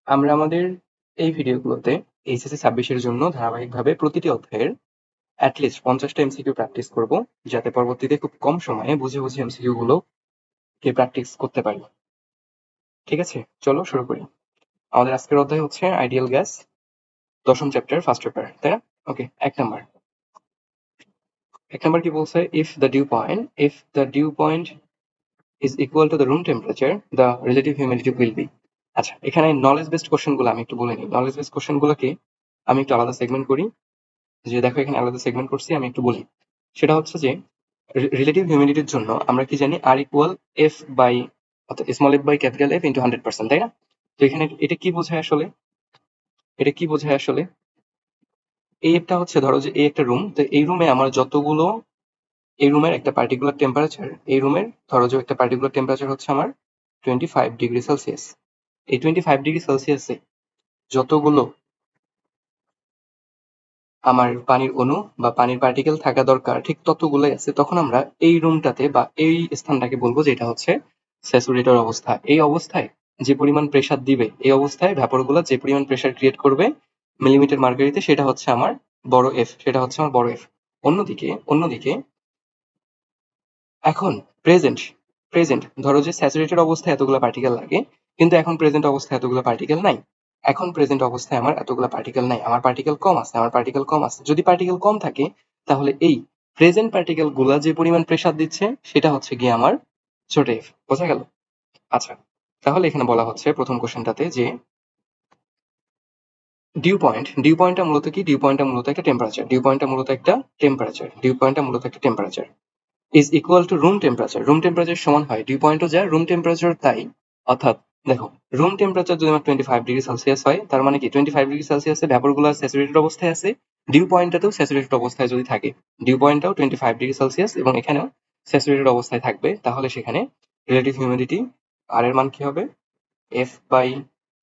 আমরা আমাদের এই ভিডিওগুলোতে এইচএসসি 26-এর জন্য ধারাবাহিকভাবে প্রতিটি অধ্যায়ের অ্যাটলিস্ট 50টা এমসিকিউ প্র্যাকটিস করব, যাতে পরবর্তীতে খুব কম সময়ে বুঝে বুঝে এমসিকিউ গুলোকে প্র্যাকটিস করতে পারি। ঠিক আছে, চলো শুরু করি। আমাদের আজকের অধ্যায় হচ্ছে আইডিয়াল গ্যাস, 10ম চ্যাপ্টার, ফার্স্ট পেপার, তাই না? ওকে, এক নাম্বার কি বলছে? If the dew point is equal to the room temperature, the relative humidity will be. আচ্ছা, এখানে নলেজ বেসড কোশ্চেনগুলো আমি একটু বলে নিই। নলেজ বেসড কোশ্চেনগুলোকে আমি একটু আলাদা সেগমেন্ট করি। যে দেখো, এখানে আলাদা সেগমেন্ট করছি, আমি একটু বলি। সেটা হচ্ছে যে রিলেটিভ হিউমিডিটির জন্য আমরা কি জানি? আর ইকুয়াল এফ বাই, অর্থাৎ small F by capital F into 100%, তাই না? তো এখানে এটা কি বোঝায় আসলে? এই এফটা হচ্ছে, ধরো যে এই একটা রুম, তো এই রুমে আমার যতগুলো, এই রুমের একটা পার্টিকুলার টেম্পারেচার, এই রুমের ধরো যে একটা পার্টিকুলার টেম্পারেচার হচ্ছে আমার 25°C। এই 25°C যতগুলো আমার পানির অণু বা পানির পার্টিকেল থাকা দরকার, ঠিক ততগুলোই আছে। তখন আমরা এই রুমটাতে বা এই স্থানটাকে বলবো যে এটা হচ্ছে স্যাচুরেটর অবস্থা। এই অবস্থায় যে পরিমাণ প্রেসার দিবে, এই অবস্থায় ভ্যাপরগুলো যে পরিমাণ প্রেসার ক্রিয়েট করবে মিলিমিটার মার্কারিতে, সেটা হচ্ছে আমার বড় এফ। অন্যদিকে এখন প্রেজেন্ট প্রেজেন্ট ধরো যে স্যাচুরেটেড অবস্থায় এতগুলো পার্টিকেল লাগে, কিন্তু এখন প্রেজেন্ট অবস্থায় এতগুলো পার্টিকেল নাই। প্রেজেন্ট অবস্থায় আমার এতগুলো পার্টিকেল নাই, আমার পার্টিকেল কম আছে। যদি পার্টিকেল কম থাকে, তাহলে এই প্রেজেন্ট পার্টিকেল গুলা যে পরিমাণ প্রেসার দিচ্ছে, সেটা হচ্ছে গিয়ে আমার ছোট এফ। বোঝা গেল? আচ্ছা, তাহলে এখানে বলা হচ্ছে প্রথম কোশ্চেনটাতে যে ডিউ পয়েন্টটা মূলত কি? ডিউ পয়েন্টটা মূলত একটা temperature is equal two room temperature. Room temperature সমান হয় ডিউ পয়েন্টও যা, রুম টেম্পারেচার তাই। অর্থাৎ দেখো, রুম টেম্পারেচার যদি আমার 25°C হয়, তার মানে কি 25°C ভ্যাপরগুলো স্যাচুরেটেড অবস্থায় আছে। ডিউ পয়েন্টটাতেও স্যাচুরেটেড অবস্থায় যদি থাকে, ডিউ পয়েন্টটাও 25°C এবং এখানেও স্যাচুরেটেড অবস্থায় থাকবে, তাহলে সেখানে রিলেটিভ হিউমিডিটি আর এর মান কি হবে? F by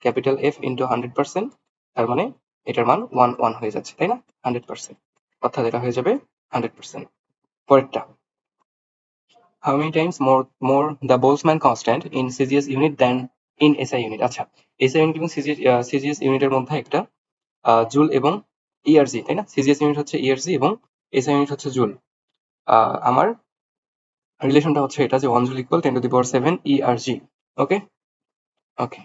capital F into 100%। তার মানে এটার মান 1 হয়ে যাচ্ছে, তাই না? 100%, অর্থাৎ এটা হয়ে যাবে 100%। পরেরটা, how many times more the Boltzmann constant in CGS unit than in SI unit? আচ্ছা, SI ইউনিট এবং CGS ইউনিটের মধ্যে একটা জুল এবং ইআরজি, তাই না? CGS ইউনিট হচ্ছে ইআরজি এবং SI ইউনিট হচ্ছে জুল। আমার রিলেশনটা হচ্ছে এটা যে 1 joule equal 10⁻7 ERG. Okay okay,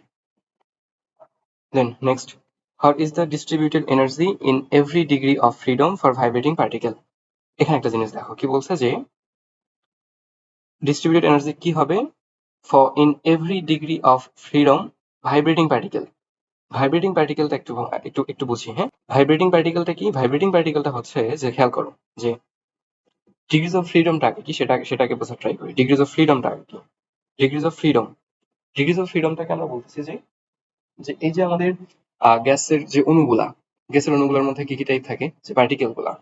then next, how is the distributed energy in every degree of freedom for vibrating particle? এখানে একটা জিনিস দেখো, কি বলছে যে ডিস্ট্রিবিউটেড এনার্জি কি হবে for in every degree of freedom vibrating particle. Vibrating পার্টিকেলটা একটু একটু একটু বুঝি, হ্যাঁ? ভাইব্রেটিং পার্টিকেলটা কি? ভাইব্রেটিং পার্টিকেলটা হচ্ছে যে, খেয়াল করো যে ডিগ্রিজ অফ ফ্রিডমটা আগে কি, সেটাকে বোঝার ট্রাই করি। ডিগ্রিজ অফ ফ্রিডমটা আগে কি? Degrees of freedom degrees of ফ্রিডমটাকে আমরা বলতেছি যে, এই যে আমাদের গ্যাসের যে অণুগুলা, গ্যাসের অণুগুলোর মধ্যে কি কি টাইপ থাকে? যে পার্টিকেল গুলা,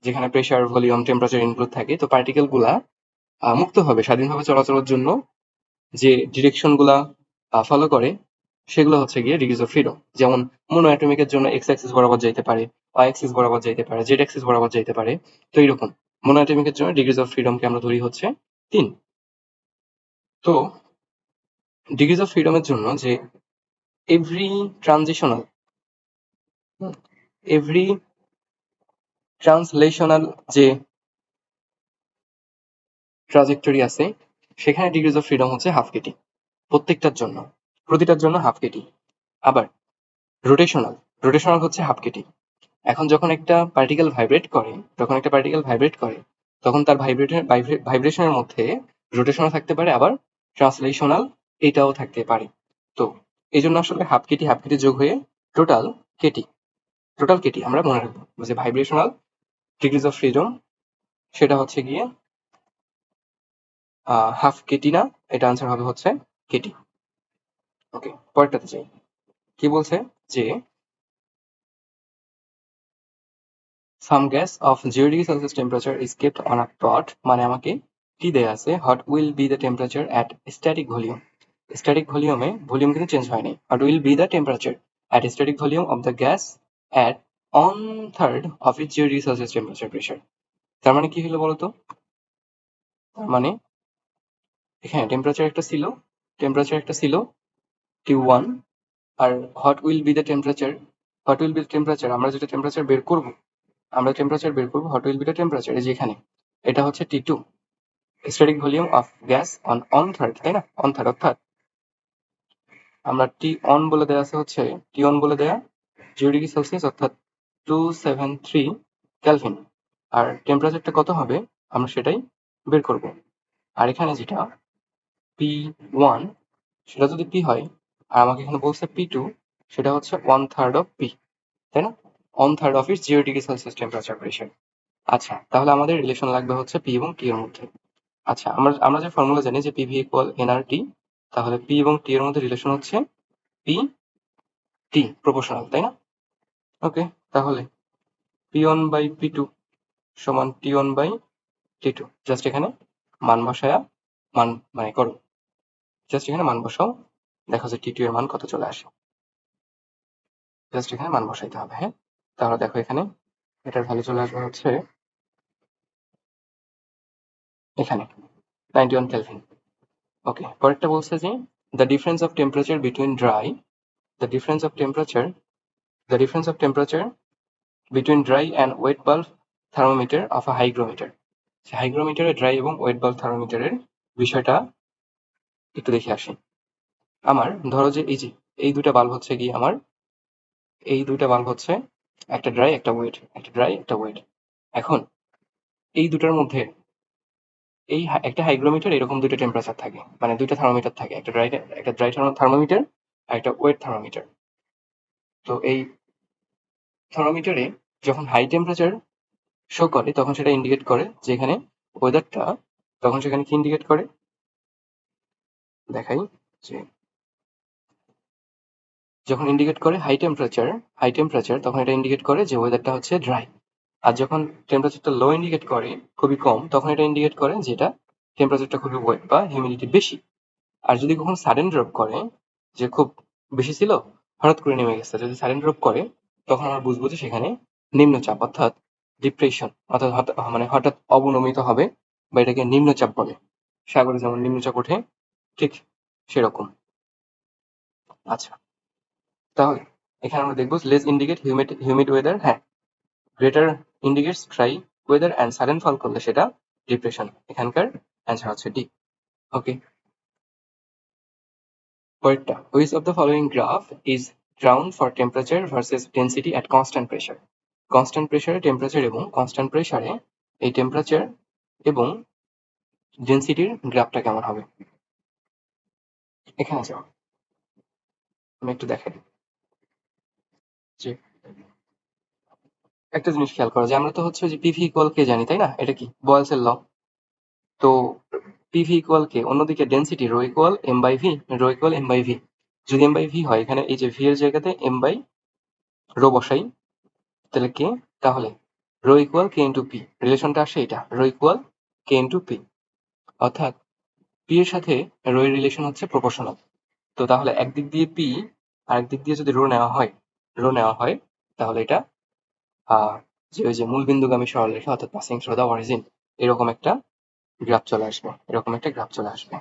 যেখানে প্রেসার, ভলিউম, টেম্পারেচার ইনক্লুড থাকে, তো পার্টিকেল গুলা মুক্তভাবে স্বাধীনভাবে চলাচলের জন্য যে ডিরেকশন গুলা ফলো করে, সেগুলো হচ্ছে গিয়ে ডিগ্রিজ অফ ফ্রিডম। যেমন মনো অ্যাটমিকের জন্য এক্স অ্যাক্সিস বরাবর যাইতে পারে, ওয়াই অ্যাক্সিস বরাবর যাইতে পারে, জেড অ্যাক্সিস বরাবর যাইতে পারে। তো এইরকম মনো অ্যাটমিকের জন্য ডিগ্রিজ অফ ফ্রিডমকে আমরা ধরি হচ্ছে 3। তো ডিগ্রিজ অফ ফ্রিডমের জন্য যে এভরি ট্রানজিশনাল এভরি ট্রান্সলেশনাল যে ট্রাজেক্টরি আছে, সেখানে ডিগ্রিজ অফ ফ্রিডম হচ্ছে হাফ কেটি। প্রতিটার জন্য হাফ কেটি। আবার রোটেশনাল রোটেশনাল হচ্ছে হাফ কেটি। এখন যখন একটা পার্টিকেল ভাইব্রেট করে, তখন তার ভাইব্রেশনের মধ্যে রোটেশনাল থাকতে পারে, আবার ট্রান্সলেশনাল এটাও থাকতে পারে। তো এই জন্য আসলে হাফ কেটি যোগ হয়ে টোটাল কেটি আমরা মনে রাখবো যে ভাইব্রেশনাল ডিগ্রিজ অফ ফ্রিডম সেটা হচ্ছে গিয়ে হাফ কেটি না, এটা আনসার হবে হচ্ছে কেটি। ওকে, পরেরটাতে যাই। কি বলছে যে some gas of 0°C temperature is kept on a pot, মানে আমাকে কি দেয়া আছে? what will be the temperature at static volume? Static ভলিউমে, ভলিউম কিন্তু চেঞ্জ হয়নি। what will be the temperature at static volume of the gas at 1/3 of its 0°C temperature pressure? তার মানে কি হলো বলতো? তার মানে এখানে টেম্পারেচার একটা ছিল Q1, আর what will be the temperature আমরা যেটা টেম্পারেচার বের করব what will be the temperature এই যে এখানে এটা হচ্ছে T2 static volume of gas on third, তাই না? অন থার্ড অর্থাৎ আমরা T বলে দেওয়া 0°C অর্থাৎ 273 কেলভিন। আর টেম্পারেচারটা কত হবে আমরা সেটাই বের করব। আর এখানে যেটা P1 সেটা যদি P হয় আর আমাকে এখানে বলছে P2 সেটা হচ্ছে 1/3 অফ P, তাই না? 1/3 of its 0°C temperature pressure. আচ্ছা, তাহলে আমাদের রিলেশন লাগবে হচ্ছে P এবং T এর মধ্যে। আচ্ছা, আমরা যে ফর্মুলা জানি যে PV ইকুয়াল nRT, তাহলে P এবং T এর মধ্যে রিলেশন হচ্ছে P T প্রপোর্শনাল, তাই না? ওকে, তাহলে P1 বাই P2 সমান T1 বাই T2। জাস্ট এখানে মান বসায়া মান মানে করো, জাস্ট এখানে মান বসাও, দেখো যে T2 এর মান কত চলে আসে। জাস্ট এখানে মান বসাইতে হবে। হ্যাঁ, তাহলে দেখো এখানে এটার ভ্যালু চলে আসবে হচ্ছে এখানে 91 কেলভিন। ওকে, পরেরটা বলছে যে the difference of temperature between dry the difference of temperature between dry and wet bulb thermometer of a hygrometer. হাইগ্রোমিটারে ড্রাই এবং ওয়েট বাল্ব থার্মোমিটারের বিষয়টা একটু দেখে আসি। আমার ধরো যে এই দুটা বাল্ব হচ্ছে কি আমার একটা ড্রাই একটা ওয়েট। এখন এই দুটার মধ্যে একটা হাইগ্রোমিটার এরকম দুটো টেম্পারেচার থাকে, মানে দুইটা থার্মোমিটার থাকে, একটা ড্রাই থার্মোমিটার আর একটা ওয়েট থার্মোমিটার। তো এই থার্মোমিটারে যখন হাই টেম্পারেচার শো করে তখন সেটা ইন্ডিকেট করে যে এখানে ওয়েদারটা, তখন সেখানে কি ইন্ডিকেট করে দেখাই যে যখন ইন্ডিকেট করে হাই টেম্পারেচার তখন এটা ইন্ডিকেট করে যে ওয়েদারটা হচ্ছে ড্রাই। আর যখন টেম্পারেচারটা লো ইন্ডিকেট করে খুবই কম তখন এটা ইন্ডিকেট করে যে এটা টেম্পারেচারটা খুবই ওয়েট বা হিউমিডিটি বেশি। আর যদি কখনো সাডেন ড্রপ করে, যে খুব বেশি ছিল হঠাৎ করে নেমে গেছে, যদি সাডেন ড্রপ করে তখন আমরা বুঝবো যে সেখানে নিম্নচাপ অর্থাৎ ডিপ্রেশন অর্থাৎ মানে হঠাৎ অবনমিত হবে, বা এটাকে নিম্নচাপ বলে। সাগরে যেমন নিম্নচাপ ওঠে ঠিক সেরকম। আচ্ছা, তাহলে এখানে আমরা দেখবো লেস ইন্ডিকেট হিউমিড ওয়েদার, হ্যাঁ, greater indicates dry weather and sudden fall করলে সেটা ডিপ্রেশন। এখানকার অ্যান্সার হচ্ছে ডি। ওকে, পরেরটা, which of the following graph is drawn for temperature versus density at constant pressure? Constant প্রেসারে টেম্পারেচার এবং constant প্রেসারে এই টেম্পারেচার এবং ডেন্সিটির গ্রাফটা কেমন হবে? এখানে যাও, আমি একটু দেখাই যে একটা জিনিস খেয়াল করো যে আমরা তো হচ্ছে যে পিভি ইকুয়াল কে জানি, তাই না? এটা কি বয়েলসের ল। তো পিভি ইকুয়াল কে, অন্যদিকে density rho equal M by V. যদি এম বাই ভি হয়, এখানে এই যে ভি এর জায়গাতে এম বাই রো বসাই, তাহলে কে, তাহলে রো ইকুয়াল কে ইন্টু পি, রিলেশনটা আসে এটা, রো ইকুয়াল কে ইন্টু পি, অর্থাৎ পি এর সাথে রো এর রিলেশন হচ্ছে প্রপোর্শনাল। তো তাহলে একদিক দিয়ে পি আর একদিক দিয়ে যদি রো নেওয়া হয় তাহলে এটা যে ওই যে মূলবিন্দুগামী সরলরেখা অর্থাৎ পাসিং থ্রু দ্য অরিজিন, এরকম একটা গ্রাফ চলে আসবে।